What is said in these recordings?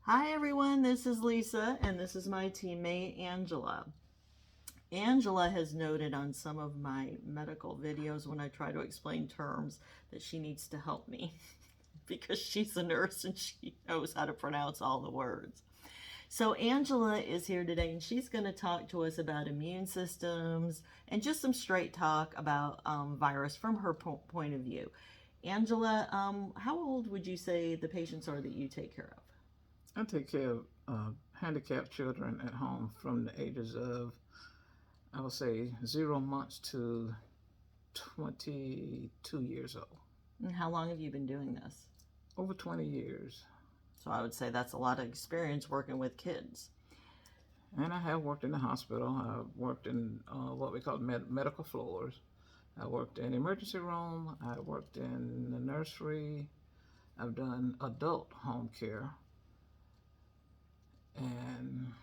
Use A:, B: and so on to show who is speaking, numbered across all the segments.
A: Hi everyone, this is Lisa and this is my teammate Angela. Angela has noted on some of my medical videos when I try to explain terms that she needs to help me because she's a nurse and she knows how to pronounce all the words. So Angela is here today and she's going to talk to us about immune systems and just some straight talk about virus from her point of view. Angela, how old would you say the patients are that you take care of?
B: I take care of handicapped children at home from the ages of, I would say, 0 months to 22 years old.
A: And how long have you been doing this?
B: Over 20 years.
A: So I would say that's a lot of experience working with kids.
B: And I have worked in the hospital. I've worked in what we call medical floors. I worked in emergency room. I worked in the nursery. I've done adult home care. And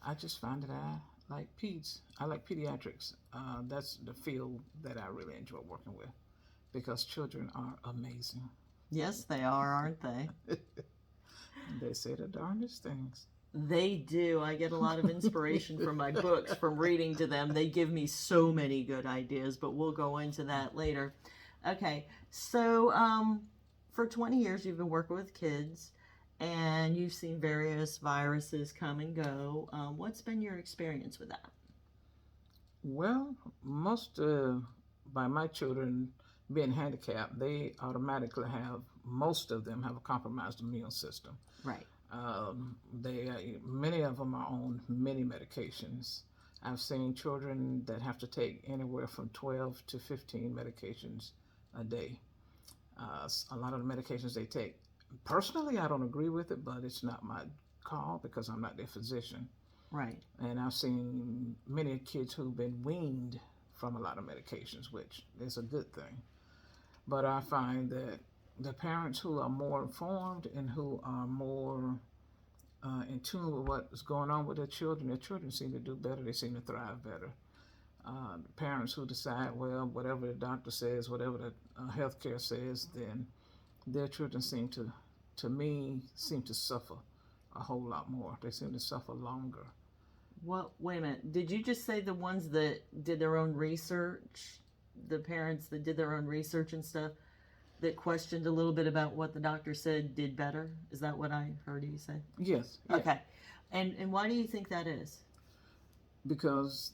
B: I just find that I like peds. I like pediatrics. That's the field that I really enjoy working with because children are amazing.
A: Yes, they are, aren't they?
B: They say the darndest things.
A: They do. I get a lot of inspiration from my books, from reading to them. They give me so many good ideas, but we'll go into that later. Okay, so for 20 years you've been working with kids and you've seen various viruses come and go. What's been your experience with that?
B: Well, most by my children being handicapped, they automatically have, most of them have a compromised immune system.
A: Right.
B: Many of them are on many medications. I've seen children that have to take anywhere from 12 to 15 medications a day. A lot of the medications they take, personally, I don't agree with it, but it's not my call because I'm not their physician.
A: Right.
B: And I've seen many kids who've been weaned from a lot of medications, which is a good thing. But I find that the parents who are more informed and who are more in tune with what's going on with their children seem to do better. They seem to thrive better. Parents who decide, well, whatever the doctor says, whatever the healthcare says, then their children to me, seem to suffer a whole lot more. They seem to suffer longer.
A: What? Wait a minute. Did you just say the ones that did their own research, the parents that did their own research and stuff, that questioned a little bit about what the doctor said did better? Is that what I heard you say?
B: Yes. Yeah.
A: Okay. And why do you think that is?
B: Because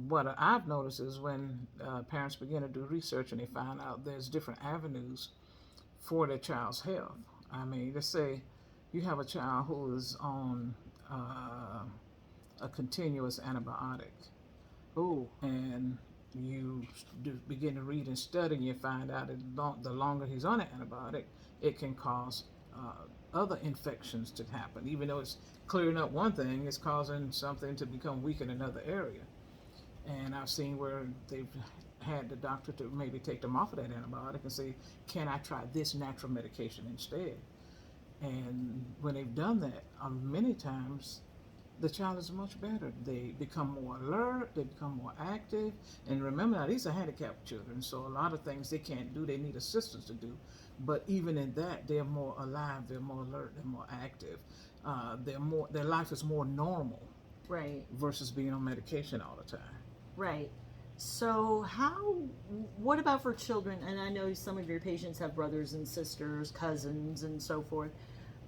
B: what I've noticed is when parents begin to do research and they find out there's different avenues for their child's health. I mean, let's say you have a child who is on a continuous antibiotic.
A: Oh.
B: And you begin to read and study, and you find out that the longer he's on an antibiotic, it can cause other infections to happen. Even though it's clearing up one thing, it's causing something to become weak in another area. And I've seen where they've had the doctor to maybe take them off of that antibiotic and say, can I try this natural medication instead? And when they've done that, many times the child is much better. They become more alert, they become more active. And remember now, these are handicapped children, so a lot of things they can't do, they need assistance to do. But even in that, they're more alive, they're more alert, they're more active. Their life is more normal.
A: Right.
B: Versus being on medication all the time.
A: Right. So what about for children? And I know some of your patients have brothers and sisters, cousins, and so forth.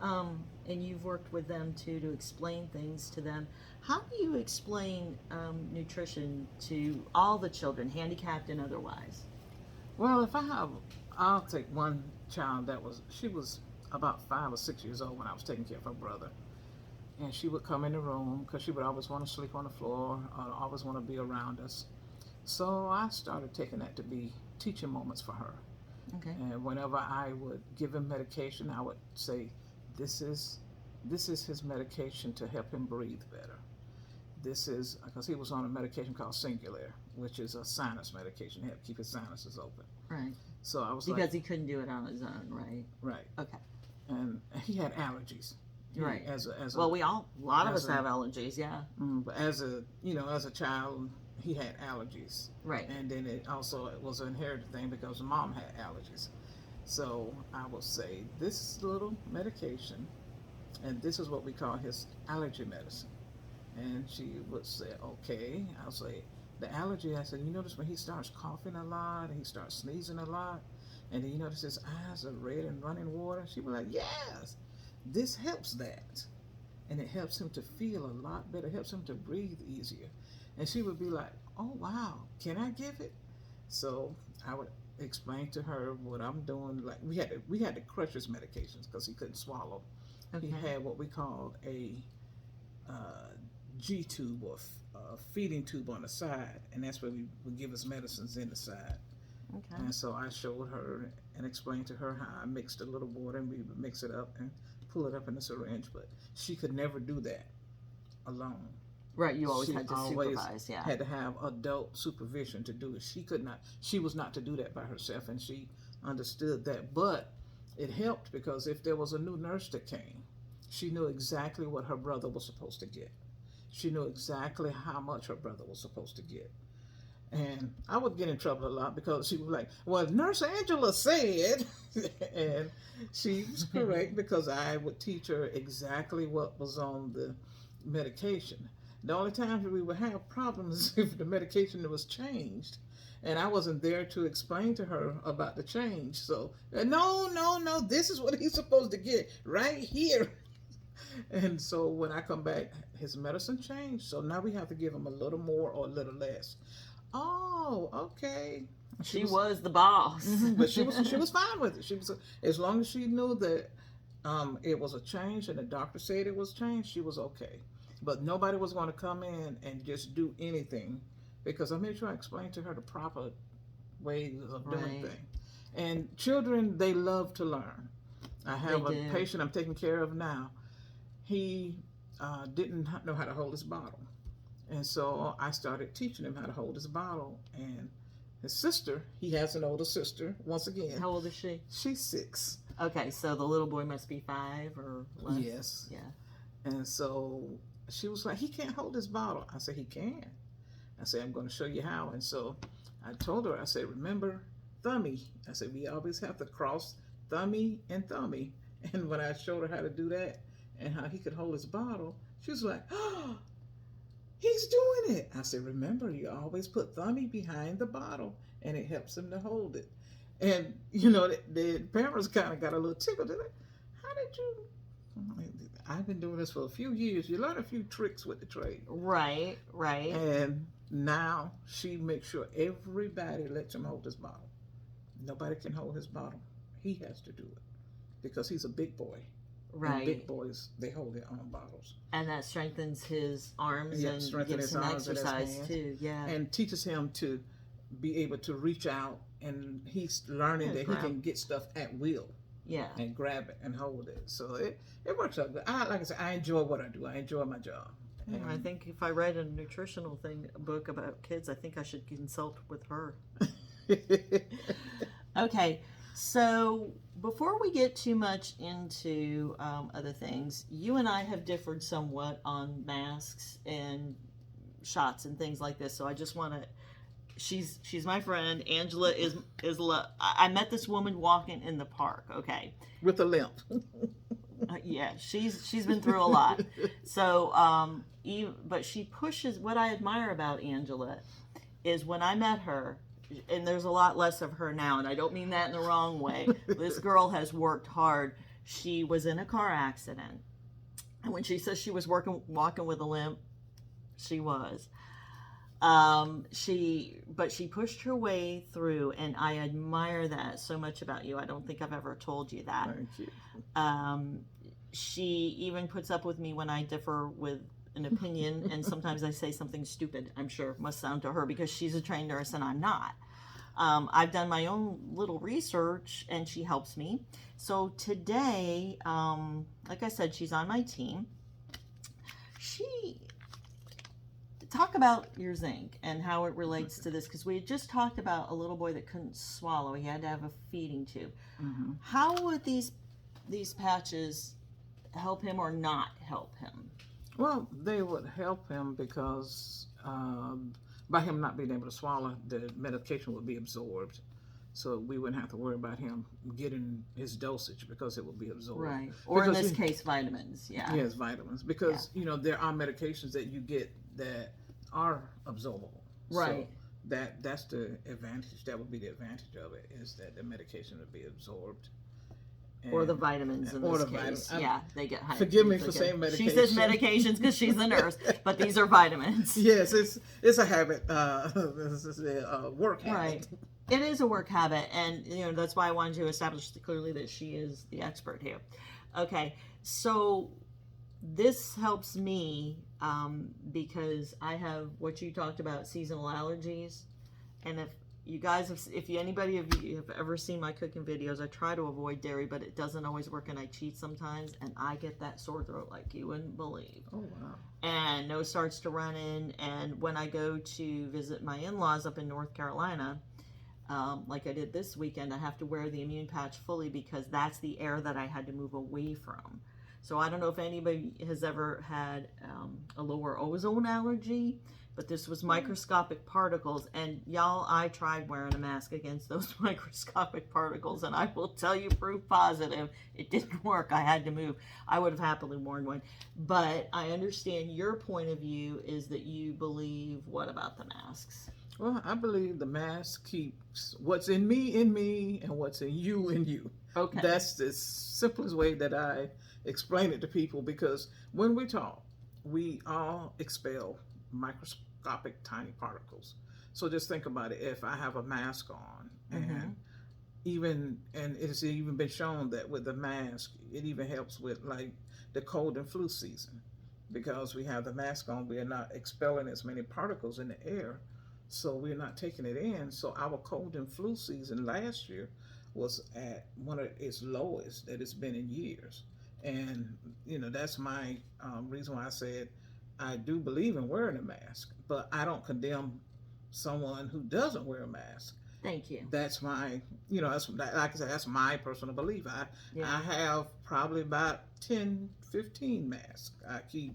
A: And you've worked with them too to explain things to them. How do you explain nutrition to all the children, handicapped and otherwise?
B: Well, I'll take one child she was about 5 or 6 years old when I was taking care of her brother. And she would come in the room because she would always want to sleep on the floor, always want to be around us. So I started taking that to be teaching moments for her.
A: Okay.
B: And whenever I would give him medication, I would say, this is his medication to help him breathe better. This is, because he was on a medication called Singulair, which is a sinus medication to help keep his sinuses open.
A: Right.
B: So I was
A: because he couldn't do it on his own, right?
B: Right.
A: Okay.
B: And he had allergies.
A: Right.
B: A
A: lot of us have allergies, yeah.
B: But as a child, he had allergies.
A: Right.
B: And then it was an inherited thing because mom had allergies. So I will say this little medication, and this is what we call his allergy medicine. And she would say, okay. I'll say, the allergy, I said, you notice when he starts coughing a lot and he starts sneezing a lot, and then you notice his eyes are red and running water? She'd be like, yes, this helps that. And it helps him to feel a lot better, it helps him to breathe easier. And she would be like, oh, wow, can I give it? So I would explain to her what I'm doing. Like we had to crush his medications because he couldn't swallow.
A: Okay.
B: He had what we called a G tube or feeding tube on the side, and that's where we would give us medicines in the side.
A: Okay.
B: And so I showed her and explained to her how I mixed a little water, and we would mix it up and pull it up in a syringe. But she could never do that alone.
A: Right, you always
B: She
A: had to
B: always
A: supervise, yeah.
B: had to have adult supervision to do it. She could not. She was not to do that by herself, and she understood that. But it helped because if there was a new nurse that came, she knew exactly what her brother was supposed to get. She knew exactly how much her brother was supposed to get. And I would get in trouble a lot because she was like, well, Nurse Angela said, and she was correct because I would teach her exactly what was on the medication. The only times we would have problems is if the medication was changed, and I wasn't there to explain to her about the change. So, no, this is what he's supposed to get right here. And so when I come back, his medicine changed. So now we have to give him a little more or a little less. Oh, okay.
A: She was the boss.
B: But she was fine with it. She was, as long as she knew that it was a change and the doctor said it was changed, she was okay. But nobody was going to come in and just do anything because I made sure I explained to her the proper way of doing
A: Right.
B: things. And children, they love to learn. I have
A: They
B: a
A: do.
B: patient I'm taking care of now. He didn't know how to hold his bottle. And so I started teaching him how to hold his bottle. And his sister, he has an older sister, once again.
A: How old is she?
B: She's 6.
A: Okay, so the little boy must be 5 or less.
B: Yes.
A: Yeah.
B: And so she was like, he can't hold his bottle. I said, he can. I said, I'm going to show you how. And so I told her, I said, remember thummy. I said, we always have to cross thummy and thummy. And when I showed her how to do that and how he could hold his bottle, she was like, oh, he's doing it. I said, remember, you always put thummy behind the bottle and it helps him to hold it. And, you know, the parents kind of got a little tickled. They're like, how did you? I've been doing this for a few years. You learn a few tricks with the trade.
A: Right.
B: And now she makes sure everybody lets him hold his bottle. Nobody can hold his bottle. He has to do it because he's a big boy.
A: Right.
B: And big boys, they hold their own bottles.
A: And that strengthens his arms
B: Yeah,
A: and
B: strengthen
A: gives
B: his
A: him
B: arms and his
A: exercise
B: hands.
A: too. Yeah.
B: And teaches him to be able to reach out, and he's learning
A: Yeah,
B: that
A: grab.
B: he can get stuff at will
A: Yeah.
B: and grab it and hold it. So it works out good. Like I said, I enjoy what I do. I enjoy my job.
A: Yeah, I think if I read a nutritional book about kids, I think I should consult with her. Okay, so before we get too much into other things, you and I have differed somewhat on masks and shots and things like this. So I just want to. She's my friend. Angela is. I met this woman walking in the park. Okay.
B: With a limp.
A: Yeah, she's been through a lot. So, but she pushes. What I admire about Angela is when I met her, and there's a lot less of her now, and I don't mean that in the wrong way. This girl has worked hard. She was in a car accident, and when she says she was walking with a limp, she was. But she pushed her way through, and I admire that so much about you. I don't think I've ever told you that.
B: Thank you.
A: She even puts up with me when I differ with an opinion, and sometimes I say something stupid. I'm sure must sound to her because she's a trained nurse and I'm not. I've done my own little research, and she helps me. So today, like I said, she's on my team. Talk about your zinc and how it relates to this, because we had just talked about a little boy that couldn't swallow. He had to have a feeding tube.
B: Mm-hmm.
A: How would these patches help him or not help him?
B: Well, they would help him because by him not being able to swallow, the medication would be absorbed. so we wouldn't have to worry about him getting his dosage because it will be absorbed.
A: Right. Or in
B: Because
A: this case, vitamins. Yeah.
B: Yes, vitamins, because there are medications that you get that are absorbable.
A: Right.
B: So that's the advantage. That would be the advantage of it, is that the medication would be absorbed.
A: Or the vitamins in
B: or
A: this
B: the
A: case.
B: vitamins.
A: Yeah, they get high.
B: Forgive me
A: they
B: for
A: get-
B: saying
A: She says
B: medication.
A: medications because she's a nurse, but these are vitamins.
B: Yes, it's a habit. This is a work habit.
A: Right. It is a work habit, and that's why I wanted to establish clearly that she is the expert here. Okay, so this helps me because I have what you talked about, seasonal allergies, and if anybody of you have ever seen my cooking videos, I try to avoid dairy, but it doesn't always work, and I cheat sometimes, and I get that sore throat like you wouldn't believe.
B: Oh wow.
A: And nose starts to run in, and when I go to visit my in-laws up in North Carolina, like I did this weekend, I have to wear the immune patch fully because that's the air that I had to move away from. So I don't know if anybody has ever had a lower ozone allergy, but this was microscopic particles, and y'all, I tried wearing a mask against those microscopic particles, and I will tell you proof positive, it didn't work. I had to move. I would have happily worn one, but I understand your point of view is that you believe what about the masks?
B: Well, I believe the mask keeps what's in me, and what's in you.
A: Okay.
B: That's the simplest way that I explain it to people, because when we talk, we all expel microscopic tiny particles. So just think about it. If I have a mask on, and it's even been shown that with the mask, it even helps with like the cold and flu season, because we have the mask on, we are not expelling as many particles in the air, so we're not taking it in. So our cold and flu season last year was at one of its lowest that it's been in years. And that's my reason why I said I do believe in wearing a mask, but I don't condemn someone who doesn't wear a mask.
A: Thank you.
B: That's my, like I said, that's my personal belief.
A: Yeah.
B: I have probably about 10, 15 masks. I keep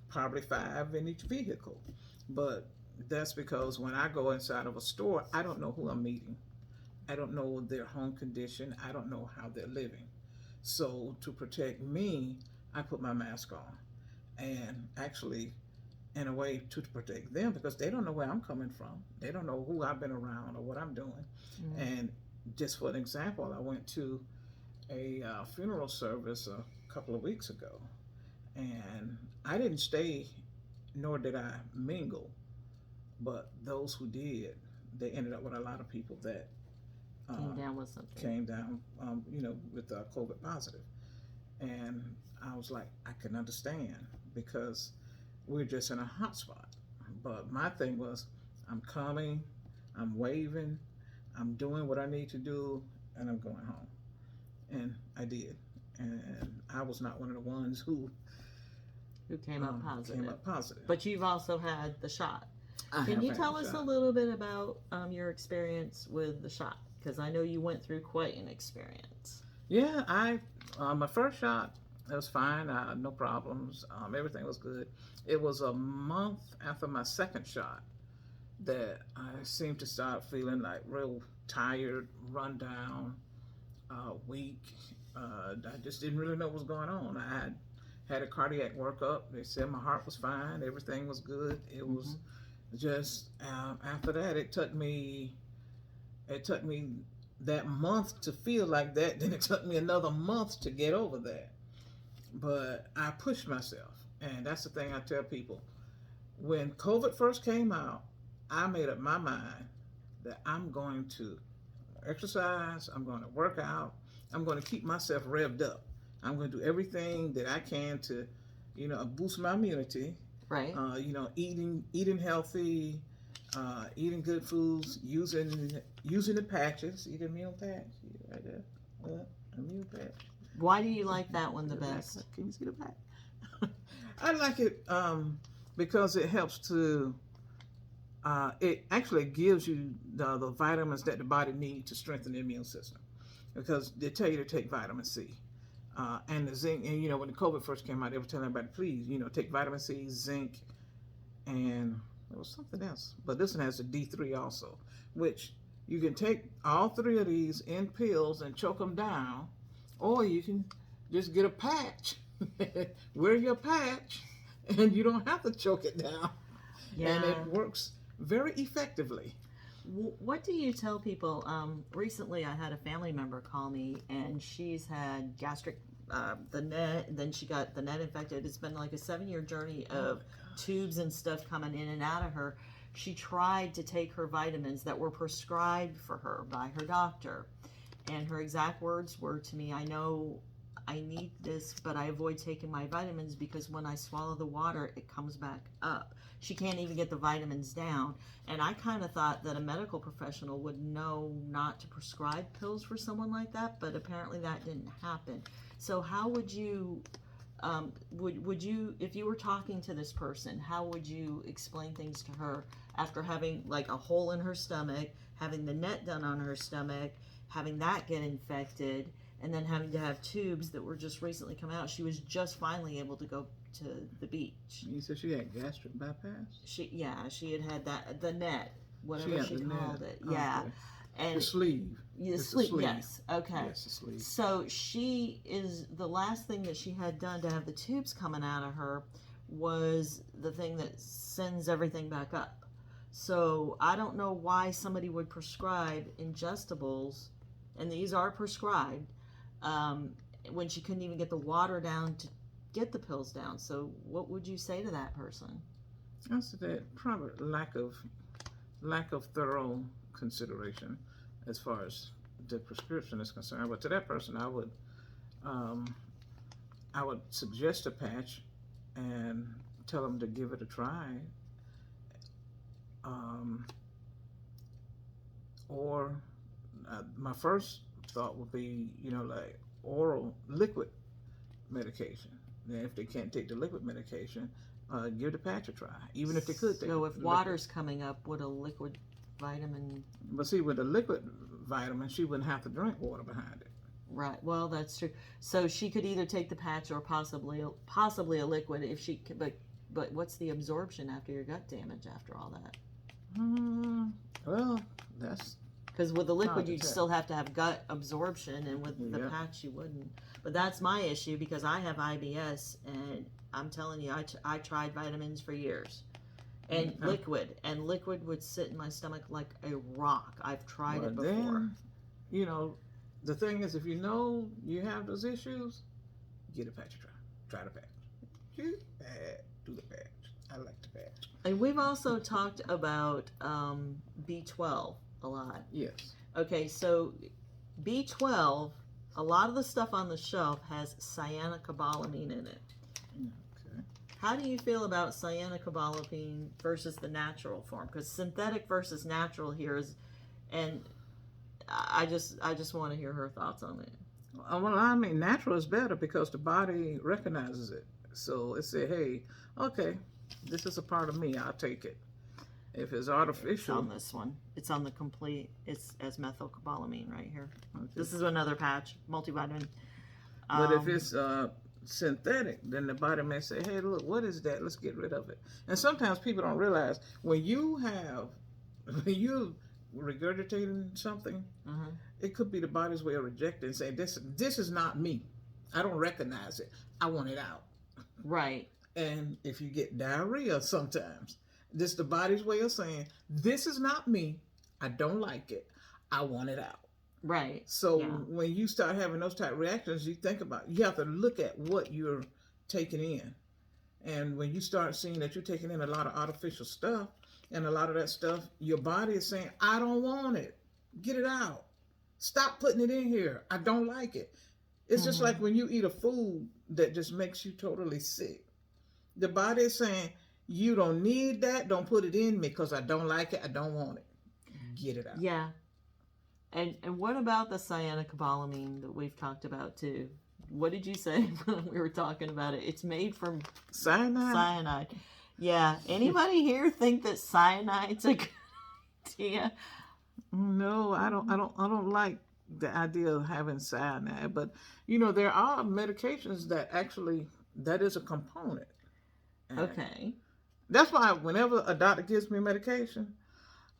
B: probably 5 in each vehicle, but that's because when I go inside of a store, I don't know who I'm meeting. I don't know their home condition. I don't know how they're living. So to protect me, I put my mask on. And actually, in a way, to protect them, because they don't know where I'm coming from. They don't know who I've been around or what I'm doing.
A: Mm-hmm.
B: And just for an example, I went to a funeral service a couple of weeks ago, and I didn't stay, nor did I mingle. But those who did, they ended up with a lot of people that
A: Came down with something.
B: with COVID positive. And I was like, I can understand, because we're just in a hot spot. But my thing was, I'm coming, I'm waving, I'm doing what I need to do, and I'm going home. And I did. And I was not one of the ones who
A: came up positive. But you've also had the shot. Can you tell us a little bit about your experience with the shot? Because I know you went through quite an experience.
B: Yeah, my first shot, it was fine, no problems, everything was good. It was a month after my second shot that I seemed to start feeling like real tired, run down, weak. I just didn't really know what was going on. I had a cardiac workup. They said my heart was fine, everything was good. It was just after that, it took me that month to feel like that. Then it took me another month to get over that. But I pushed myself, and that's the thing I tell people. When COVID first came out, I made up my mind that I'm going to exercise, I'm going to work out, I'm going to keep myself revved up. I'm going to do everything that I can to, boost my immunity.
A: Right.
B: Eating healthy, eating good foods, using the patches, eating immune patch, right there, immune patch.
A: Why do you like that one the best?
B: Can you see the back? I like it because it helps to. It actually gives you the vitamins that the body needs to strengthen the immune system, because they tell you to take vitamin C. And the zinc, and when the COVID first came out, they were telling everybody, please, take vitamin C, zinc, and there was something else. But this one has the D3 also, which You can take all three of these in pills and choke them down, or you can just get a patch, wear your patch, and you don't have to choke it down.
A: Yeah.
B: And it works very effectively.
A: What do you tell people? Recently, I had a family member call me, and she's had gastric, the net, then she got the net infected. It's been like a 7-year journey of tubes and stuff coming in and out of her. She tried to take her vitamins that were prescribed for her by her doctor, and her exact words were to me, I know I need this, but I avoid taking my vitamins because when I swallow the water, it comes back up. She can't even get the vitamins down. And I kind of thought that a medical professional would know not to prescribe pills for someone like that, but apparently that didn't happen. So how would you, would you, if you were talking to this person, how would you explain things to her after having like a hole in her stomach, having the net done on her stomach, having that get infected, and then having to have tubes that were just recently come out? She was just finally able to go to the beach.
B: You said she had gastric bypass?
A: She had that, the net, whatever she called it.
B: Okay.
A: Yeah. And
B: the sleeve.
A: the
B: It's the
A: sleeve,
B: sleeve.
A: yes. Okay.
B: Yes, the sleeve.
A: So she is, the last thing that she had done to have the tubes coming out of her was the thing that sends everything back up. So I don't know why somebody would prescribe ingestibles, and these are prescribed, when she couldn't even get the water down to get the pills down. So what would you say to that person?
B: I said that probably lack of thorough consideration as far as the prescription is concerned. But to that person, I would suggest a patch and tell them to give it a try. Or my first thought would be, like oral liquid medication. Then if they can't take the liquid medication, give the patch a try, even if they could take.
A: So if
B: the
A: water's coming up, would a liquid vitamin?
B: But see, with a liquid vitamin, she wouldn't have to drink water behind it.
A: Right. Well, that's true. So she could either take the patch or possibly a liquid if she could. But what's the absorption after your gut damage after all that?
B: Well, that's
A: because with the liquid
B: to
A: you'd
B: tell.
A: still have to have gut absorption, and with the
B: Yeah.
A: patch you wouldn't. But that's my issue because I have IBS, and I'm telling you, I tried vitamins for years, and
B: Mhm.
A: liquid would sit in my stomach like a rock. I've tried
B: well,
A: it before.
B: then, the thing is, if you know you have those issues, get a patch a try. Try the patch. Do the patch. I like the patch.
A: And we've also talked about B12 a lot.
B: Yes.
A: Okay, so B12, a lot of the stuff on the shelf has cyanocobalamin in it.
B: Okay.
A: How do you feel about cyanocobalamin versus the natural form? Because synthetic versus natural here is, and I just want to hear her thoughts on it.
B: Well, I mean, natural is better because the body recognizes it. So it said, hey, okay, this is a part of me. I'll take it. If it's
A: It's
B: artificial,
A: on this one. It's on the complete. It's as methylcobalamin right here.
B: okay.
A: This is another patch, multivitamin.
B: But if it's synthetic, then the body may say, hey, look, what is that? Let's get rid of it. And sometimes people don't realize when you regurgitating something, it could be the body's way of rejecting, saying, this is not me. I don't recognize it. I want it out.
A: Right.
B: And if you get diarrhea sometimes, this is the body's way of saying, this is not me. I don't like it. I want it out.
A: Right.
B: So
A: Yeah.
B: when you start having those type of reactions, you have to look at what you're taking in. And when you start seeing that you're taking in a lot of artificial stuff, and a lot of that stuff, your body is saying, I don't want it. Get it out. Stop putting it in here. I don't like it. It's just like when you eat a food that just makes you totally sick. The body is saying, you don't need that. Don't put it in me because I don't like it. I don't want it. Get it out.
A: Yeah. And what about the cyanocobalamin that we've talked about too? What did you say when we were talking about it? It's made from cyanide. Yeah. Anybody here think that cyanide's a good idea?
B: No, I don't like the idea of having cyanide, but there are medications that actually that is a component. And
A: Okay.
B: that's why whenever a doctor gives me medication,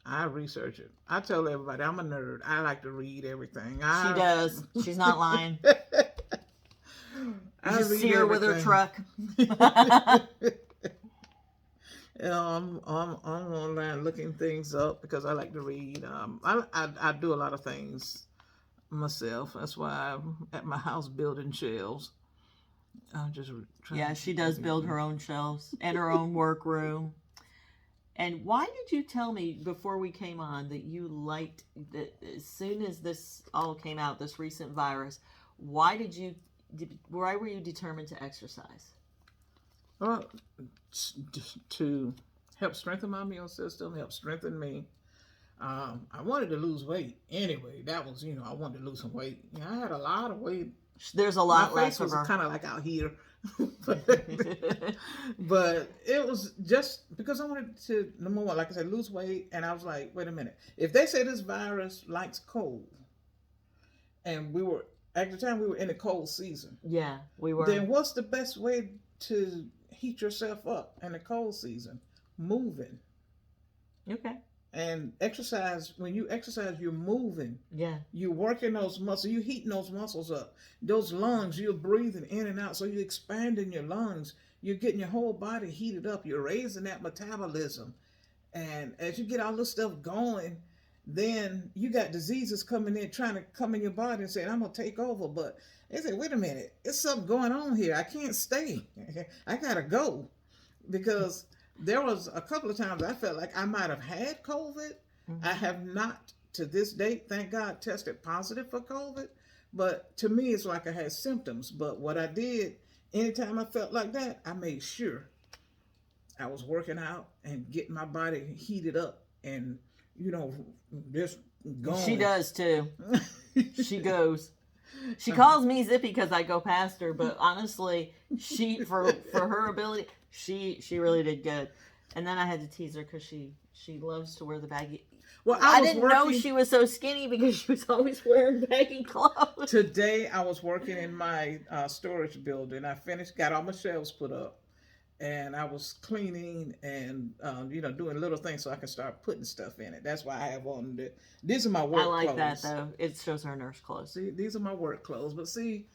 B: I research it. I tell everybody I'm a nerd. I like to read everything.
A: She does. She's not lying.
B: I
A: You just
B: read
A: see her with her
B: everything.
A: truck.
B: I'm online looking things up because I like to read. I do a lot of things myself. That's why I'm at my house building shelves. I'm just trying.
A: Yeah, she does build her own shelves and her own workroom. And why did you tell me before we came on that you liked that as soon as this all came out, this recent virus? Why were you determined to exercise?
B: Well, to help strengthen my immune system, help strengthen me. I wanted to lose weight anyway. That was, I wanted to lose some weight. I had a lot of weight.
A: There's a lot
B: My
A: less
B: face
A: of
B: was
A: her.
B: kind of like out here. But it was just because I wanted to, number one, like I said, lose weight. And I was like, wait a minute. If they say this virus likes cold, and at the time we were in the cold season.
A: Yeah, we were.
B: Then what's the best way to heat yourself up in the cold season? Moving.
A: Okay.
B: And exercise, when you exercise, you're moving.
A: Yeah.
B: You're working those muscles. You're heating those muscles up. Those lungs, you're breathing in and out. So you're expanding your lungs. You're getting your whole body heated up. You're raising that metabolism. And as you get all this stuff going, then you got diseases coming in, trying to come in your body and saying, I'm going to take over. But they say, wait a minute, there's something going on here. I can't stay. I got to go. Because there was a couple of times I felt like I might have had COVID.
A: Mm-hmm.
B: I have not, to this date, thank God, tested positive for COVID. But to me, it's like I had symptoms. But what I did, anytime I felt like that, I made sure I was working out and getting my body heated up and, just going.
A: She does too. She goes. She calls me Zippy because I go past her, but honestly, she for her ability, she really did good. And then I had to tease her because she loves to wear the baggy.
B: Well,
A: I didn't know she was so skinny because she was always wearing baggy clothes.
B: Today I was working in my storage building. I got all my shelves put up, and I was cleaning and doing little things so I can start putting stuff in it. That's why I have on these are my work clothes.
A: I like that though. It shows her nurse clothes.
B: See, these are my work clothes. But see,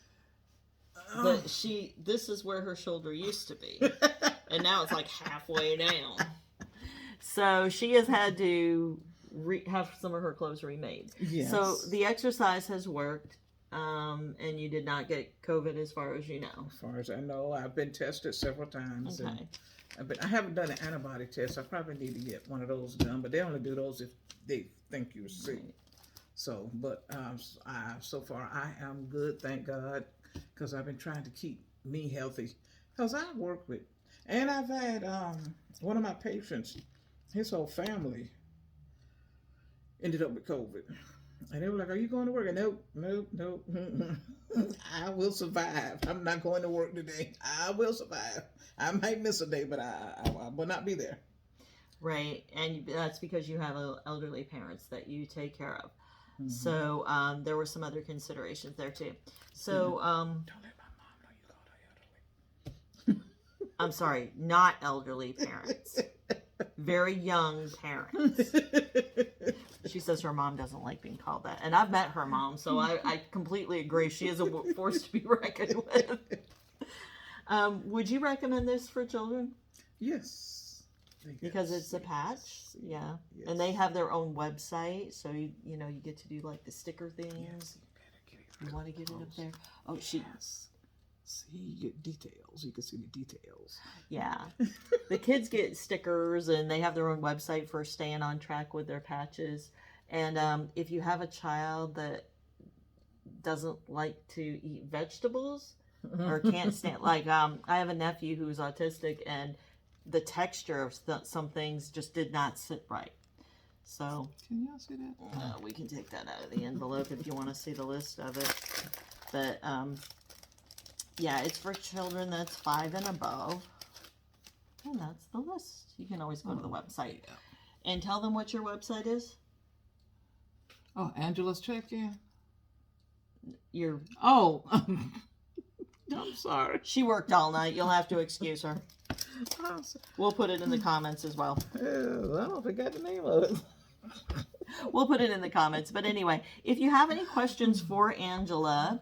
A: but this is where her shoulder used to be, and now it's like halfway down. So she has had to have some of her clothes remade.
B: Yes.
A: So the exercise has worked, and you did not get COVID as far as you know.
B: As far as I know, I've been tested several times.
A: Okay.
B: I haven't done an antibody test. I probably need to get one of those done, but they only do those if they think you're sick. Right. So, but so far I am good, thank God, because I've been trying to keep me healthy. Because I work with, and I've had one of my patients, his whole family ended up with COVID. And they were like, are you going to work? And nope. I will survive. I'm not going to work today. I will survive. I might miss a day, but I will not be there.
A: Right. And that's because you have elderly parents that you take care of. Mm-hmm. So there were some other considerations there too. So
B: don't let my mom know you called her elderly.
A: I'm sorry, not elderly parents. Very young parents. She says her mom doesn't like being called that. And I've met her mom, so I completely agree. She is a force to be reckoned with. Would you recommend this for children?
B: Yes.
A: Because it's a patch? Yeah.
B: Yes.
A: And they have their own website, so you get to do like the sticker things.
B: Yes.
A: You want to get it up there? Oh,
B: yes. See, you get details. You can see the details.
A: Yeah. The kids get stickers, and they have their own website for staying on track with their patches. And if you have a child that doesn't like to eat vegetables or can't stand, like I have a nephew who's autistic, and the texture of some things just did not sit right. So
B: can y'all see that?
A: We can take that out of the envelope if you want to see the list of it. But yeah, it's for children that's 5 and above. And that's the list. You can always go to the website and tell them what your website is.
B: Oh, Angela's check-in?
A: Oh.
B: I'm sorry.
A: She worked all night. You'll have to excuse her. We'll put it in the comments as well.
B: I don't forget the name of it.
A: We'll put it in the comments. But anyway, if you have any questions for Angela,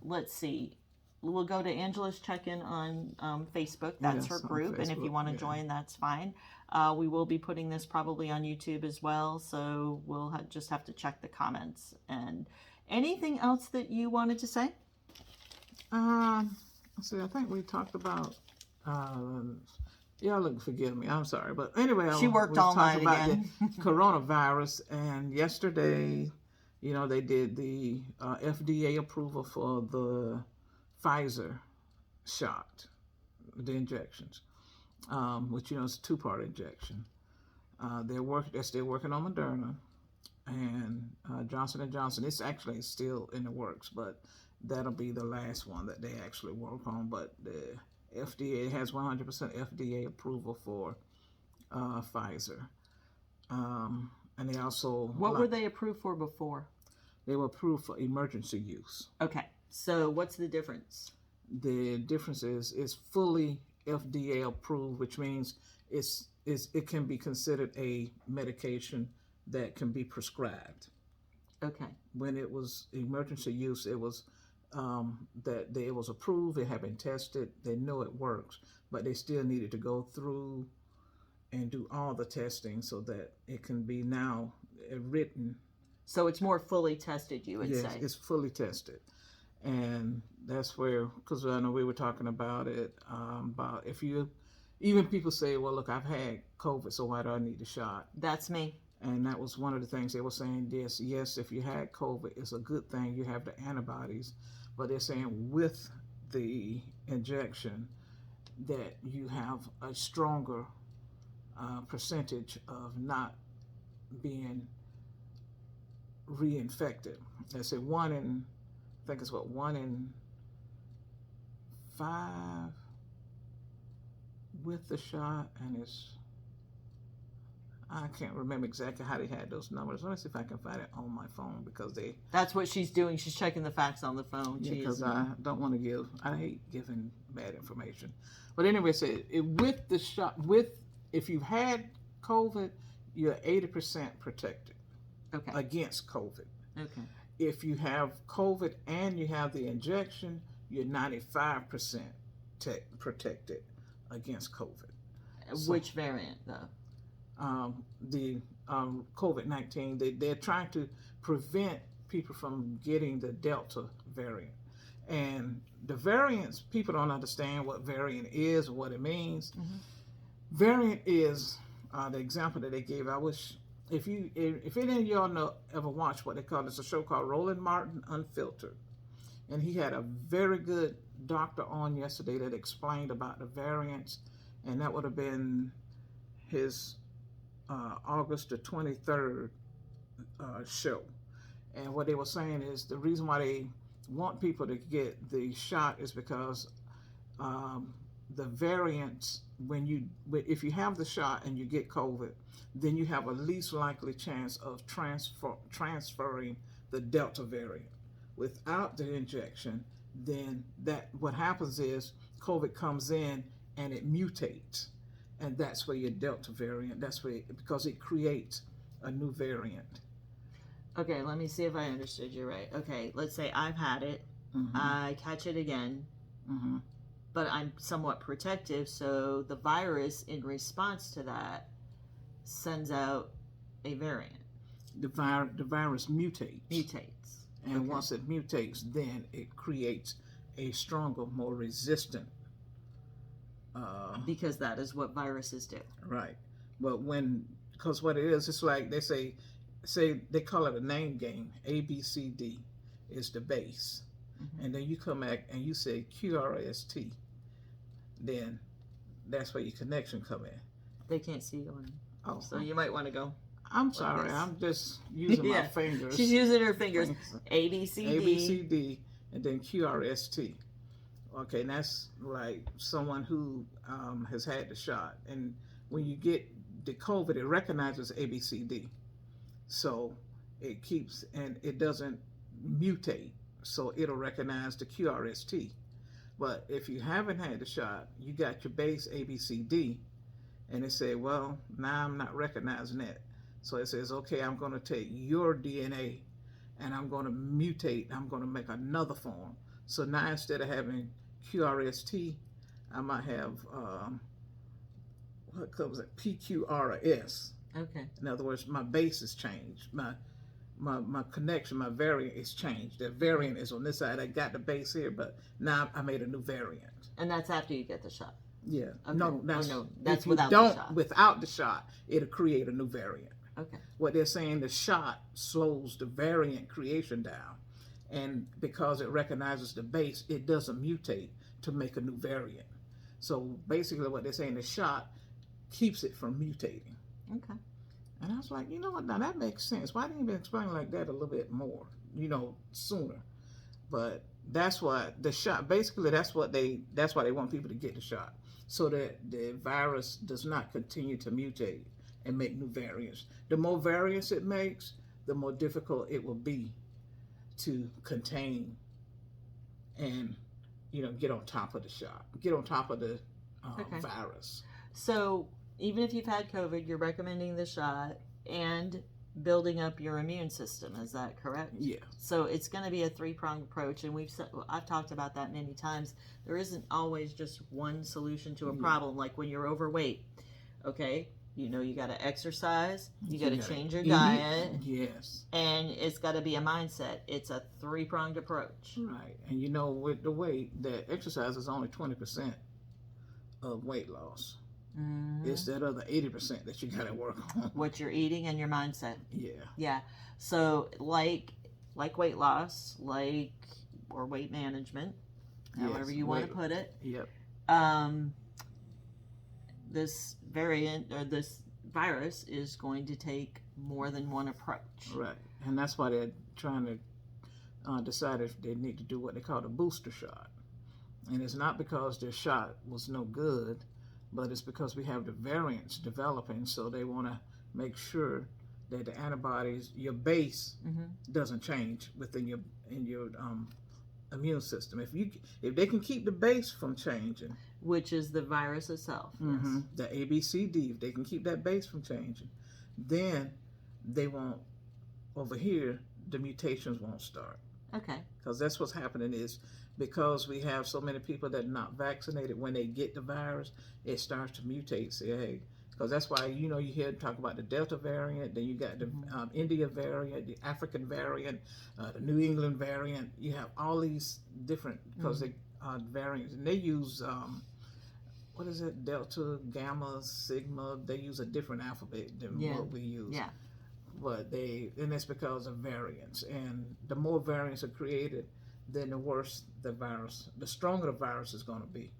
A: let's see. We'll go to Angela's check-in on Facebook. That's
B: Yes,
A: her
B: on
A: group. And if you
B: Facebook,
A: want to
B: yeah.
A: join, that's fine. We will be putting this probably on YouTube as well. So we'll just have to check the comments. And anything else that you wanted to say?
B: Let's see, I think we talked about, y'all look, forgive me, I'm sorry. But anyway,
A: She worked all night again.
B: The coronavirus. And yesterday, you know, they did the FDA approval for the Pfizer shot, the injections, which, you know, is a 2-part injection. They're still working on Moderna, and Johnson & Johnson. It's actually still in the works, but that'll be the last one that they actually work on. But the FDA has 100% FDA approval for Pfizer. And they also...
A: What were they approved for before?
B: They were approved for emergency use.
A: Okay. So what's the difference?
B: The difference is it's fully FDA approved, which means it can be considered a medication that can be prescribed.
A: Okay.
B: When it was emergency use, it was it was approved. It had been tested. They know it works, but they still needed to go through and do all the testing so that it can be now written.
A: So it's more fully tested, you would
B: Yes,
A: say.
B: it's fully tested. And that's where, because I know we were talking about it, about even people say, well, look, I've had COVID, so why do I need the shot?
A: That's me.
B: And that was one of the things they were saying, yes, if you had COVID, it's a good thing, you have the antibodies. But they're saying with the injection that you have a stronger percentage of not being reinfected. They say 1 in 5 with the shot, and I can't remember exactly how they had those numbers. Let me see if I can find it on my phone, because
A: That's what she's doing. She's checking the facts on the phone.
B: because I don't want to I hate giving bad information. But anyway, with the shot, if you've had COVID, you're 80% protected against COVID.
A: Okay.
B: If you have COVID and you have the injection, you're 95% protected against COVID.
A: Which variant, though?
B: The COVID-19, they're trying to prevent people from getting the Delta variant. And the variants, people don't understand what variant is or what it means. Mm-hmm. Variant is the example that they gave. I wish, if any of y'all ever watched what they call, it's a show called Roland Martin Unfiltered. And he had a very good doctor on yesterday that explained about the variants, and that would have been his August the 23rd show. And what they were saying is the reason why they want people to get the shot is because the variants, if you have the shot and you get COVID, then you have a least likely chance of transferring the Delta variant. Without the injection, then what happens is COVID comes in and it mutates, and that's where your Delta variant. Because it creates a new variant.
A: Okay, let me see if I understood you right. Okay, let's say I've had it, mm-hmm. I catch it again, mm-hmm. but I'm somewhat protective, so the virus, in response to that, sends out a variant.
B: The virus mutates. And
A: okay.
B: Once it mutates, then it creates a stronger, more resistant.
A: Because that is what viruses do.
B: Right. But because what it is, it's like they say they call it a name game. A, B, C, D is the base. Mm-hmm. And then you come back and you say QRST. Then that's where your connection come in.
A: They can't see you on.
B: Oh.
A: So you might want to go.
B: I'm sorry, I'm just using my fingers.
A: She's using her fingers. A, B, C, D.
B: A, B, C, D, and then QRST. Okay, and that's like someone who has had the shot. And when you get the COVID, it recognizes A, B, C, D. So it keeps, and it doesn't mutate. So it'll recognize the QRST. But if you haven't had the shot, you got your base A, B, C, D, and they say, well, now I'm not recognizing that. So it says, okay, I'm going to take your DNA and I'm going to mutate. I'm going to make another form. So now instead of having QRST, I might have what comes at PQRS.
A: Okay.
B: In other words, my base has changed. My connection, my variant is changed. The variant is on this side. I got the base here, but now I made a new variant.
A: And that's after you get the shot.
B: Yeah.
A: Okay.
B: No, that's,
A: that's
B: if you
A: without
B: don't,
A: the shot.
B: Without the shot, it'll create a new variant.
A: Okay.
B: What they're saying, the shot slows the variant creation down. And because it recognizes the base, it doesn't mutate to make a new variant. So basically what they're saying, the shot keeps it from mutating.
A: Okay.
B: And I was like, you know what, now that makes sense. Why didn't you explain like that a little bit more, sooner? But that's what the shot, basically that's why they want people to get the shot, so that the virus does not continue to mutate and make new variants. The more variants it makes, the more difficult it will be to contain and, get on top of the shot, get on top of the
A: Okay.
B: virus.
A: So even if you've had COVID, you're recommending the shot and building up your immune system. Is that correct?
B: Yeah.
A: So it's going to be a three-pronged approach, and I've talked about that many times. There isn't always just one solution to a problem. Like when you're overweight, okay, you got to exercise, you got to change your diet,
B: yes,
A: and it's got to be a mindset. It's a three-pronged approach.
B: Right. And with the weight, the exercise is only 20% of weight loss.
A: Mm-hmm.
B: It's that other 80% that you got to work on.
A: What you're eating and your mindset.
B: Yeah.
A: Yeah. So like weight loss, or weight management, however you want to put it.
B: Yep.
A: This variant or this virus is going to take more than one approach.
B: Right. And that's why they're trying to decide if they need to do what they call a booster shot. And it's not because their shot was no good, but it's because we have the variants developing, so they want to make sure that the antibodies, your base, doesn't change within your immune system. If they can keep the base from changing,
A: which is the virus itself, yes.
B: The ABCD, if they can keep that base from changing, then they won't. Over here, the mutations won't start.
A: Okay.
B: Because that's what's happening is, because we have so many people that are not vaccinated, when they get the virus, it starts to mutate. Say, hey, because that's why, you hear talk about the Delta variant, then you got the India variant, the African variant, the New England variant. You have all these different, because they are variants, and they use, what is it, Delta, Gamma, Sigma. They use a different alphabet than what we use.
A: Yeah.
B: But and it's because of variants. And the more variants are created, then the worse the stronger the virus is going to be.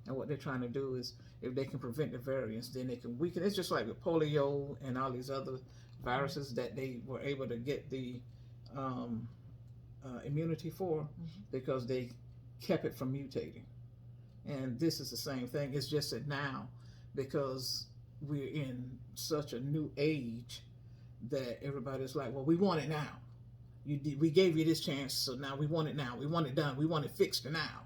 B: And what they're trying to do is, if they can prevent the variants, then they can weaken. It's just like with polio and all these other viruses that they were able to get the immunity for, because they kept it from mutating. And this is the same thing. It's just that now, because we're in such a new age, that everybody's like, well, we want it now. We gave you this chance, so now we want it now. We want it done. We want it fixed now.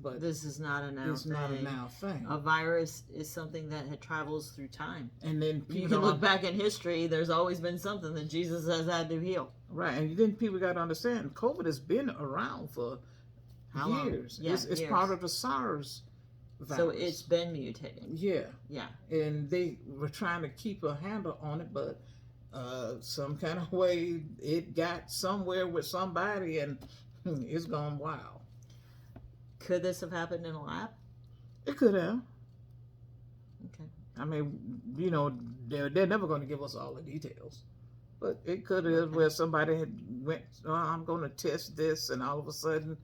B: But
A: this is not a now
B: it's
A: thing.
B: Not a now thing.
A: A virus is something that travels through time.
B: And then
A: you can look back in history. There's always been something that Jesus has had to heal.
B: Right, and then people got to understand, COVID has been around for years.
A: Yeah,
B: it's
A: years.
B: part of the SARS virus.
A: So it's been mutating.
B: Yeah.
A: Yeah.
B: And they were trying to keep a handle on it, but some kind of way it got somewhere with somebody, and it's gone wild.
A: Could this have happened in a lab?
B: It could have.
A: Okay.
B: I mean, they're never going to give us all the details, but it could have where somebody had went, I'm going to test this, and all of a sudden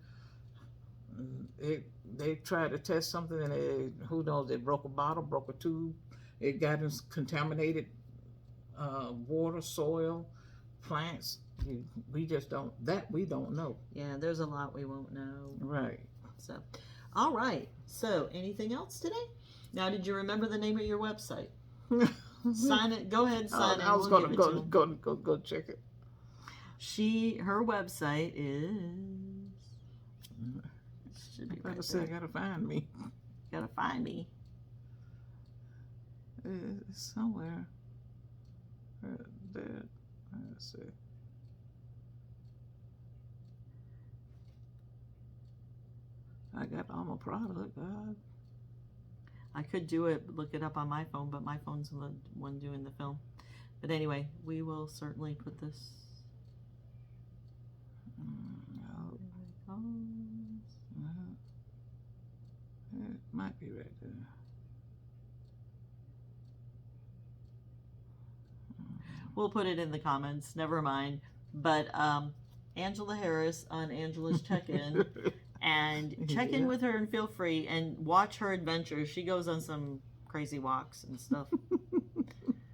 B: they tried to test something, and who knows, they broke a bottle, broke a tube, it got in contaminated water, soil, plants. We just don't know.
A: Yeah, there's a lot we won't know.
B: Right.
A: So, all right. So, anything else today? Now, did you remember the name of your website? Sign it. Go ahead and sign it.
B: I was going to go check it.
A: Her website is. Should be right there.
B: Gotta find me.
A: Gotta find me.
B: It's somewhere. Let's see. I got all my product. God.
A: I could do it, look it up on my phone, but my phone's the one doing the film. But anyway, we will certainly put this.
B: No,
A: Oh.
B: it might be right there.
A: We'll put it in the comments. Never mind. But Angela Harris on Angela's Check-In. And check in
B: Yeah.
A: with her and feel free and watch her adventures. She goes on some crazy walks and stuff.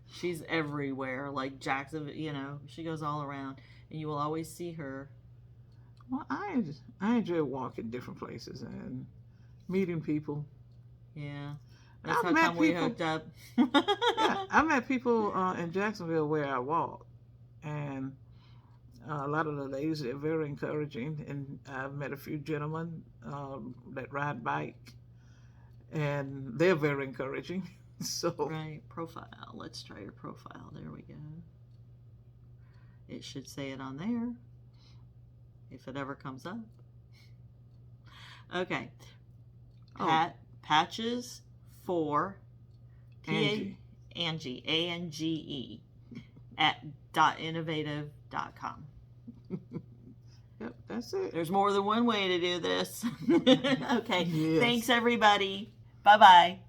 A: She's everywhere, like Jacksonville, you know, she goes all around. And you will always see her.
B: Well, I enjoy walking different places and meeting people.
A: Yeah. That's
B: I've
A: how
B: met
A: come we
B: people-
A: hooked up.
B: Yeah, I met people in Jacksonville where I walk, and a lot of the ladies are very encouraging, and I've met a few gentlemen that ride bike, and they're very encouraging. So
A: Right, profile. Let's try your profile. There we go. It should say it on there. If it ever comes up. Okay. Patches for
B: Angie.
A: Angie, ANGE at .innovative.com.
B: Yep, that's it.
A: There's more than one way to do this. Okay.
B: Yes.
A: Thanks, everybody. Bye bye.